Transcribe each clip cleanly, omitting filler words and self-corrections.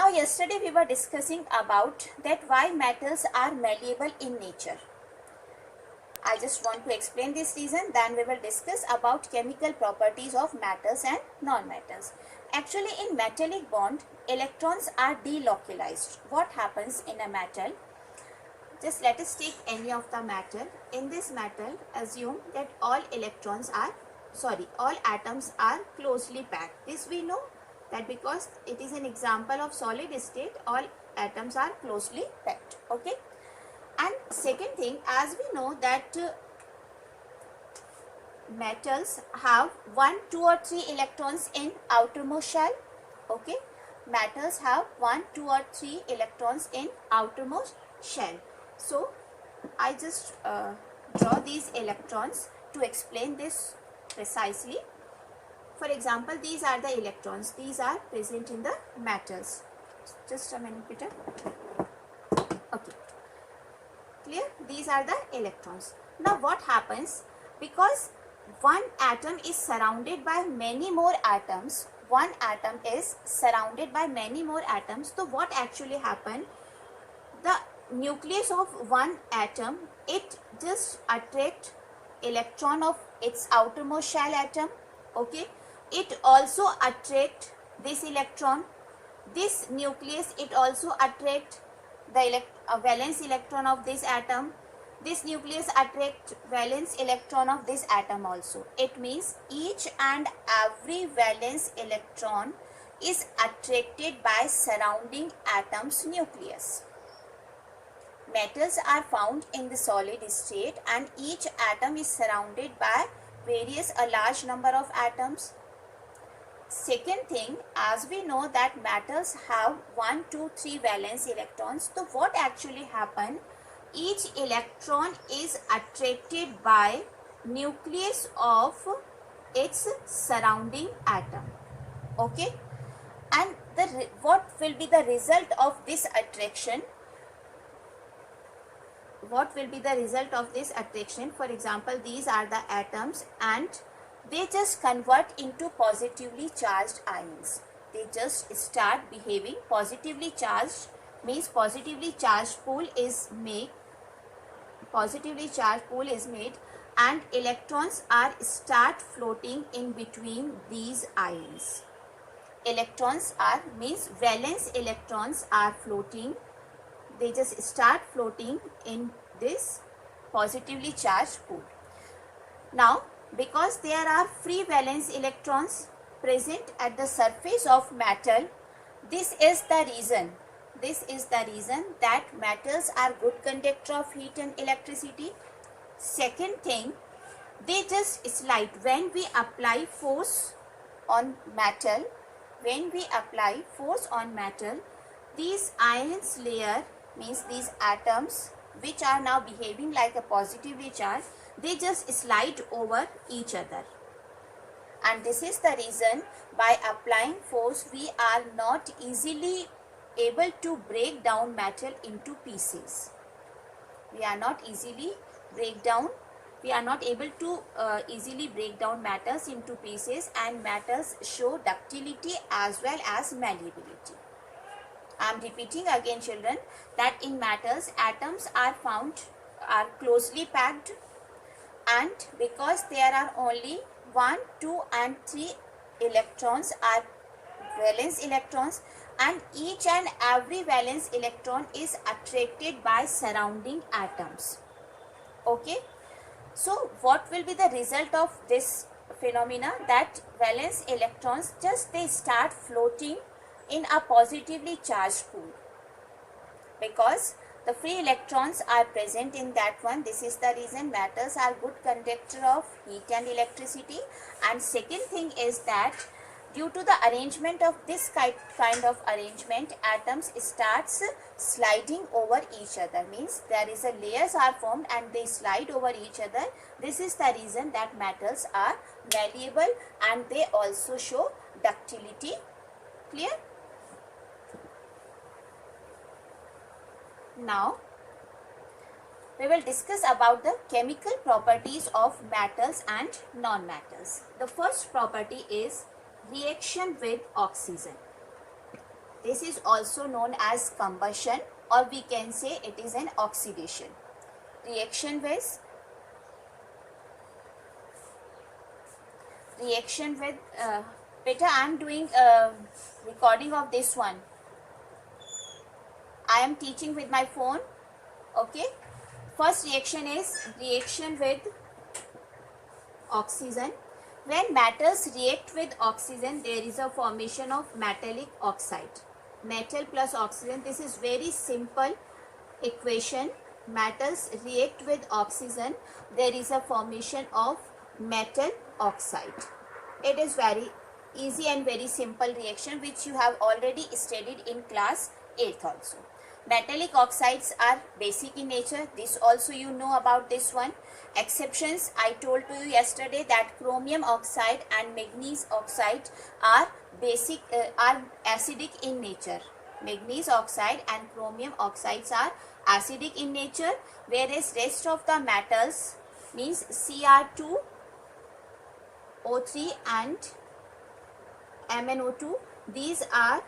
Now yesterday we were discussing about that why metals are malleable in nature. I just want to explain this reason, then we will discuss about chemical properties of metals and non-metals. Actually in metallic bond, electrons are delocalized. What happens in a metal? Just let us take any of the metal. In this metal, assume that all atoms are closely packed. This we know that because it is an example of solid state, all atoms are closely packed. Okay. And second thing, as we know that metals have 1, 2 or 3 electrons in outermost shell. Okay. Metals have 1, 2 or 3 electrons in outermost shell. So I just draw these electrons to explain this precisely. For example, these are the electrons. These are present in the metals. Just a minute, Peter. Okay. Clear? These are the electrons. Now what happens? Because one atom is surrounded by many more atoms. One atom is surrounded by many more atoms. So what actually happens? The nucleus of one atom, it just attract electron of its outermost shell atom. Okay. It also attract this electron. This nucleus, it also attract the valence electron of this atom. This nucleus attract valence electron of this atom also. It means each and every valence electron is attracted by surrounding atom's nucleus. Metals are found in the solid state and each atom is surrounded by a large number of atoms. Second thing, as we know that metals have 1, 2, 3 valence electrons. So what actually happen? Each electron is attracted by nucleus of its surrounding atom. Okay. And what will be the result of this attraction? What will be the result of this attraction? For example, these are the atoms and they just convert into positively charged ions. They just start behaving positively charged, means positively charged pool is made. Positively charged pool is made and electrons are start floating in between these ions. Electrons are, means valence electrons are floating. They just start floating in this positively charged pool. Now, because there are free valence electrons present at the surface of metal, this is the reason that metals are good conductor of heat and electricity. Second thing, they just slide when we apply force on metal. When we apply force on metal, these ions layer, means these atoms which are now behaving like a positively charged, they just slide over each other. And this is the reason by applying force we are not easily able to break down metal into pieces. We are not easily able to easily break down metals into pieces, and metals show ductility as well as malleability. I am repeating again, children, that in metals atoms are closely packed, and because there are only 1, 2 and 3 electrons are valence electrons, and each and every valence electron is attracted by surrounding atoms. Okay. So what will be the result of this phenomena? That valence electrons just they start floating in a positively charged pool because the free electrons are present in that one. This is the reason metals are good conductor of heat and electricity. And second thing is that due to the arrangement of this kind of arrangement, atoms starts sliding over each other, means there is a layers are formed and they slide over each other. This is the reason that metals are malleable and they also show ductility. Clear? Now we will discuss about the chemical properties of metals and non-metals. The first property is reaction with oxygen. This is also known as combustion, or we can say it is an oxidation. Reaction with beta, I am doing recording of this one. I am teaching with my phone. Okay. First reaction is reaction with oxygen. When metals react with oxygen, there is a formation of metallic oxide. Metal plus oxygen, this is very simple equation. Metals react with oxygen, there is a formation of metal oxide. It is very easy and very simple reaction which you have already studied in class 8th also. Metallic oxides are basic in nature. This also you know about this one. Exceptions, I told to you yesterday that chromium oxide and manganese oxide are acidic in nature. Manganese oxide and chromium oxides are acidic in nature, whereas rest of the metals means Cr2, O3 and MnO2, these are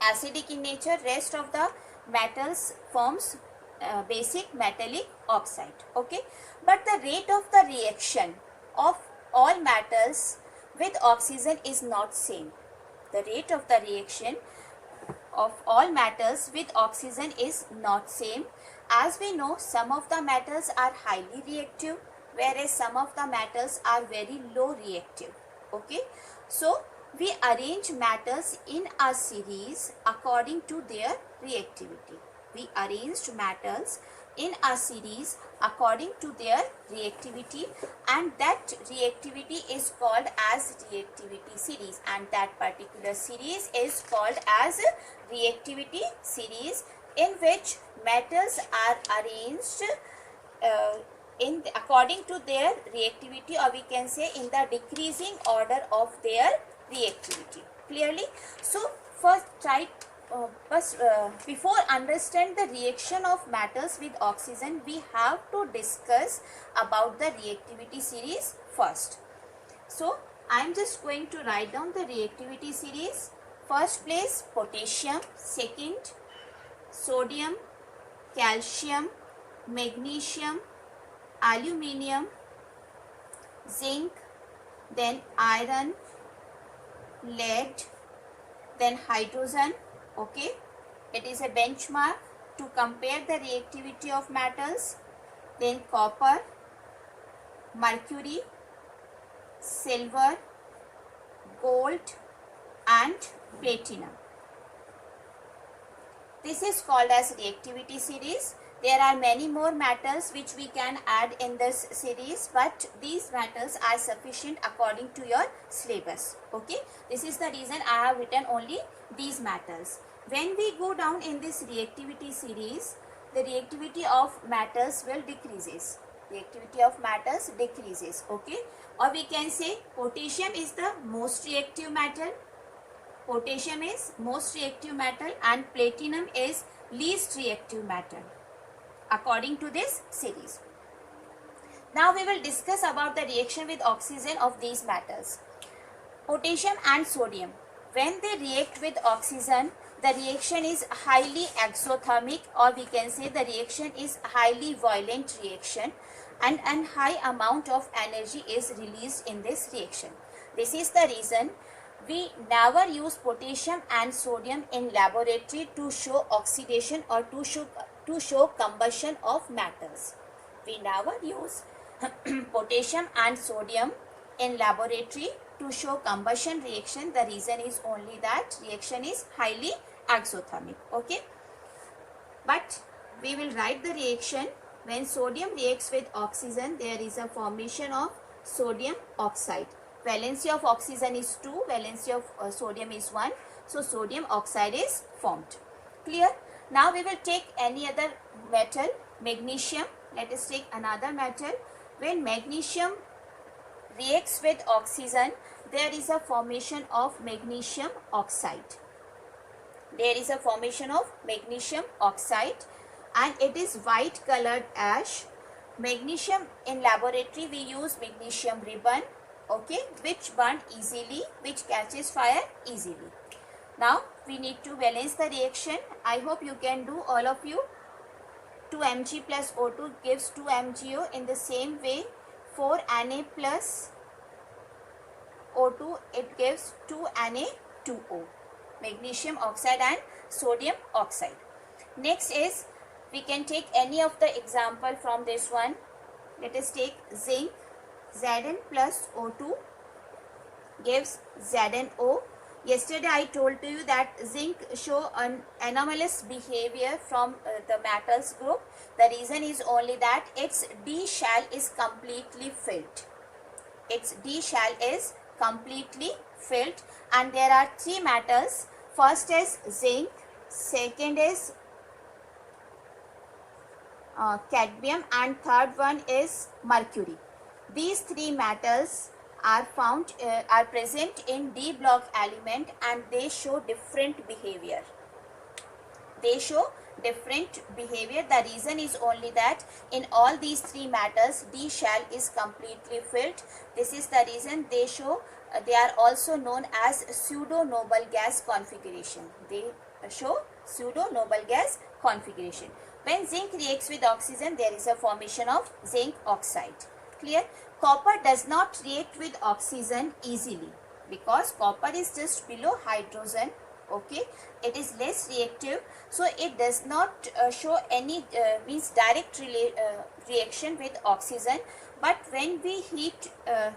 acidic in nature. Rest of the metals forms basic metallic oxide. Okay, but the rate of the reaction of all metals with oxygen is not same. The rate of the reaction of all metals with oxygen is not same. As we know, some of the metals are highly reactive, whereas some of the metals are very low reactive. Okay, so we arrange metals in a series according to their reactivity. We arranged metals in a series according to their reactivity, and that reactivity is called as reactivity series, and that particular series is called as reactivity series, in which metals are arranged according to their reactivity, or we can say in the decreasing order of their reactivity. Clearly, so first before understand the reaction of metals with oxygen, we have to discuss about the reactivity series first. So I am just going to write down the reactivity series. First place potassium, second sodium, calcium, magnesium, aluminium, zinc, then iron, lead, then hydrogen. Okay, it is a benchmark to compare the reactivity of metals. Then copper, mercury, silver, gold and platinum. This is called as reactivity series. There are many more metals which we can add in this series, but these metals are sufficient according to your syllabus. Okay, this is the reason I have written only these metals. When we go down in this reactivity series, the reactivity of metals will decreases. Reactivity of metals decreases. Okay, or we can say potassium is the most reactive metal. Potassium is most reactive metal and platinum is least reactive metal according to this series. Now we will discuss about the reaction with oxygen of these metals. Potassium and sodium, when they react with oxygen, the reaction is highly exothermic, or we can say the reaction is highly violent reaction, and a high amount of energy is released in this reaction. This is the reason we never use potassium and sodium in laboratory to show oxidation or to show combustion of metals. We never use potassium and sodium in laboratory to show combustion reaction. The reason is only that reaction is highly exothermic. Okay, but we will write the reaction. When sodium reacts with oxygen, there is a formation of sodium oxide. Valency of oxygen is 2, valency of sodium is 1. So sodium oxide is formed. Clear? Now we will take any other metal, magnesium. Let us take another metal. When magnesium reacts with oxygen, there is a formation of magnesium oxide. There is a formation of magnesium oxide and it is white colored ash. Magnesium, in laboratory we use magnesium ribbon, okay, which burn easily, which catches fire easily. Now we need to balance the reaction. I hope you can do, all of you. 2 Mg plus O2 gives 2 MgO. In the same way, 4 Na plus O2, it gives 2 Na2O, magnesium oxide and sodium oxide. Next is, we can take any of the example from this one. Let us take zinc. Zn plus O2 gives ZnO. Yesterday I told to you that zinc show an anomalous behavior from the metals group. The reason is only that its D shell is completely filled. Its D shell is completely filled, and there are three metals. First is zinc, second is cadmium, and third one is mercury. These three metals are present in D block element, and they show different behavior. They show different behavior. The reason is only that in all these three metals, D shell is completely filled. This is the reason they show, they are also known as pseudo noble gas configuration. They show pseudo noble gas configuration. When zinc reacts with oxygen, there is a formation of zinc oxide. Clear? Copper does not react with oxygen easily because copper is just below hydrogen. Okay, it is less reactive, so it does not show any direct reaction with oxygen. But when we heat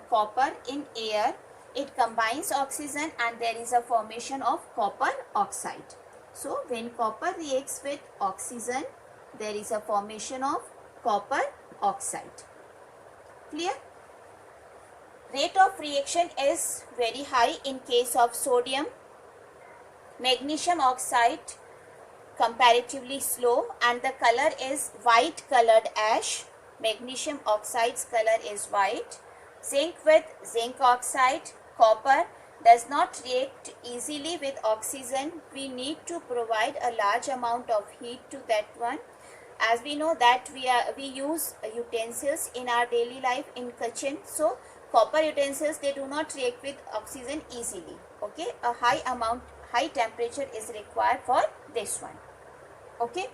copper in air, it combines oxygen and there is a formation of copper oxide. So when copper reacts with oxygen, there is a formation of copper oxide. Clear? Rate of reaction is very high in case of sodium. Magnesium oxide comparatively slow, and the color is white colored ash. Magnesium oxide's color is white. Zinc with zinc oxide. Copper does not react easily with oxygen. We need to provide a large amount of heat to that one. As we know that we use utensils in our daily life in kitchen, so copper utensils, they do not react with oxygen easily. Okay, a high temperature is required for this one. Okay.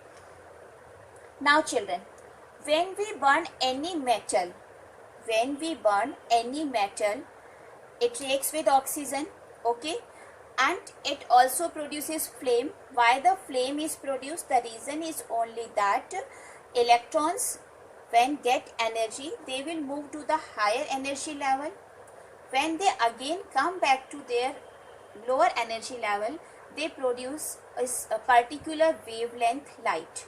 Now children, when we burn any metal, it reacts with oxygen. Okay, and it also produces flame. Why the flame is produced? The reason is only that electrons, when get energy, they will move to the higher energy level. When they again come back to their lower energy level, they produce a particular wavelength light.